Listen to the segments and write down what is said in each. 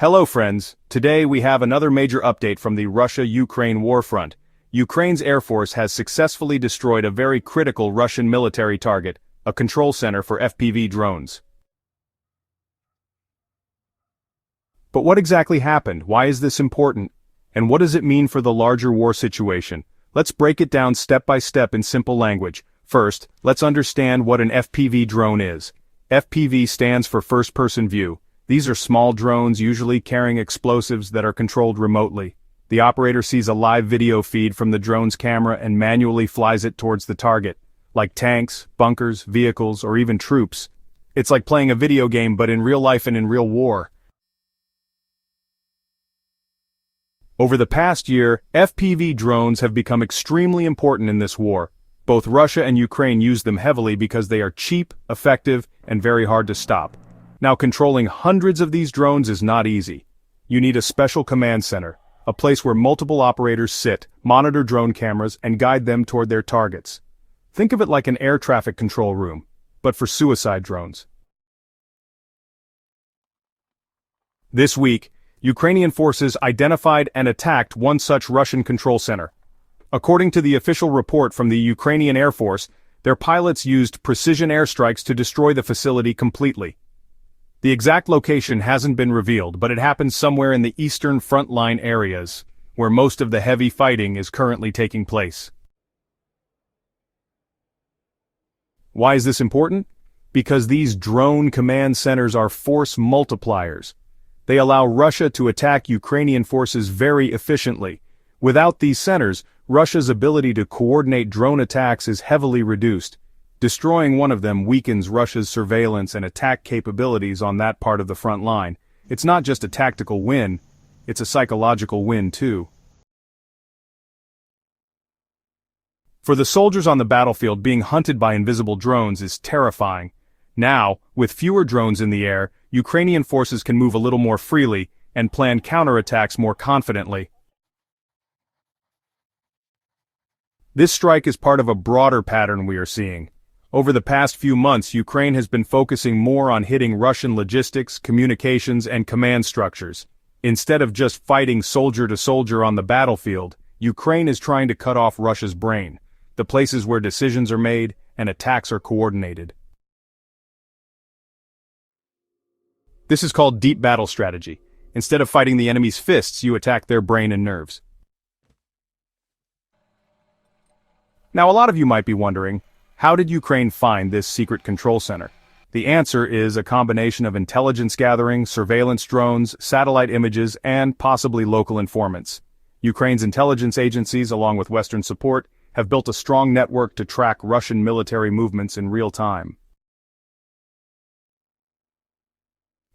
Hello friends, today we have another major update from the Russia-Ukraine war front. Ukraine's Air Force has successfully destroyed a very critical Russian military target, a control center for FPV drones. But what exactly happened? Why is this important? And what does it mean for the larger war situation? Let's break it down step by step in simple language. First, let's understand what an FPV drone is. FPV stands for first-person view. These are small drones usually carrying explosives that are controlled remotely. The operator sees a live video feed from the drone's camera and manually flies it towards the target, like tanks, bunkers, vehicles, or even troops. It's like playing a video game but in real life and in real war. Over the past year, FPV drones have become extremely important in this war. Both Russia and Ukraine use them heavily because they are cheap, effective, and very hard to stop. Now, controlling hundreds of these drones is not easy. You need a special command center, a place where multiple operators sit, monitor drone cameras, and guide them toward their targets. Think of it like an air traffic control room, but for suicide drones. This week, Ukrainian forces identified and attacked one such Russian control center. According to the official report from the Ukrainian Air Force, their pilots used precision airstrikes to destroy the facility completely. The exact location hasn't been revealed, but it happened somewhere in the eastern front-line areas, where most of the heavy fighting is currently taking place. Why is this important? Because these drone command centers are force multipliers. They allow Russia to attack Ukrainian forces very efficiently. Without these centers, Russia's ability to coordinate drone attacks is heavily reduced. Destroying one of them weakens Russia's surveillance and attack capabilities on that part of the front line. It's not just a tactical win, it's a psychological win too. For the soldiers on the battlefield, being hunted by invisible drones is terrifying. Now, with fewer drones in the air, Ukrainian forces can move a little more freely and plan counterattacks more confidently. This strike is part of a broader pattern we are seeing. Over the past few months, Ukraine has been focusing more on hitting Russian logistics, communications, and command structures. Instead of just fighting soldier to soldier on the battlefield, Ukraine is trying to cut off Russia's brain, the places where decisions are made and attacks are coordinated. This is called deep battle strategy. Instead of fighting the enemy's fists, you attack their brain and nerves. Now, a lot of you might be wondering, how did Ukraine find this secret control center? The answer is a combination of intelligence gathering, surveillance drones, satellite images, and possibly local informants. Ukraine's intelligence agencies, along with Western support, have built a strong network to track Russian military movements in real time.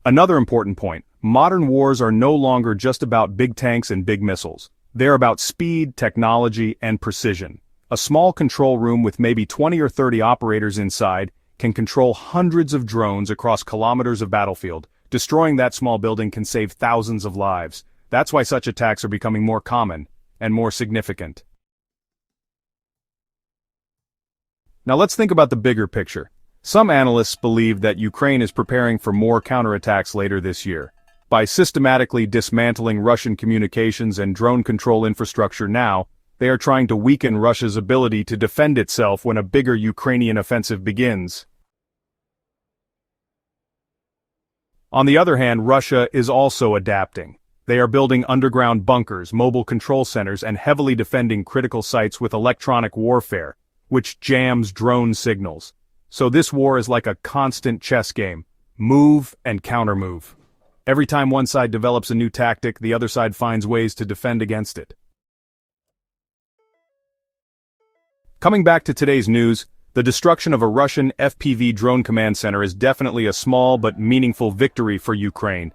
Another important point, modern wars are no longer just about big tanks and big missiles. They're about speed, technology, and precision. A small control room with maybe 20 or 30 operators inside can control hundreds of drones across kilometers of battlefield. Destroying that small building can save thousands of lives. That's why such attacks are becoming more common and more significant. Now let's think about the bigger picture. Some analysts believe that Ukraine is preparing for more counterattacks later this year. By systematically dismantling Russian communications and drone control infrastructure now, they are trying to weaken Russia's ability to defend itself when a bigger Ukrainian offensive begins. On the other hand, Russia is also adapting. They are building underground bunkers, mobile control centers, and heavily defending critical sites with electronic warfare, which jams drone signals. So this war is like a constant chess game. Move and countermove. Every time one side develops a new tactic, the other side finds ways to defend against it. Coming back to today's news, the destruction of a Russian FPV drone command center is definitely a small but meaningful victory for Ukraine.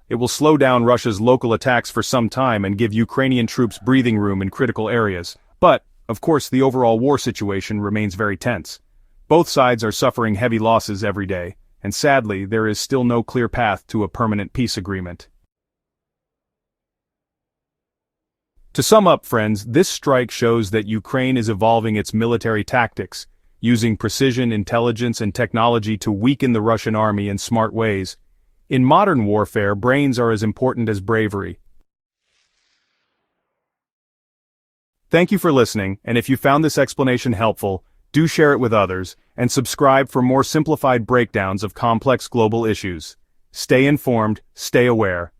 It will slow down Russia's local attacks for some time and give Ukrainian troops breathing room in critical areas. But, of course, the overall war situation remains very tense. Both sides are suffering heavy losses every day, and sadly, there is still no clear path to a permanent peace agreement. To sum up, friends, this strike shows that Ukraine is evolving its military tactics, using precision, intelligence, and technology to weaken the Russian army in smart ways. In modern warfare, brains are as important as bravery. Thank you for listening, and if you found this explanation helpful, do share it with others, and subscribe for more simplified breakdowns of complex global issues. Stay informed, stay aware,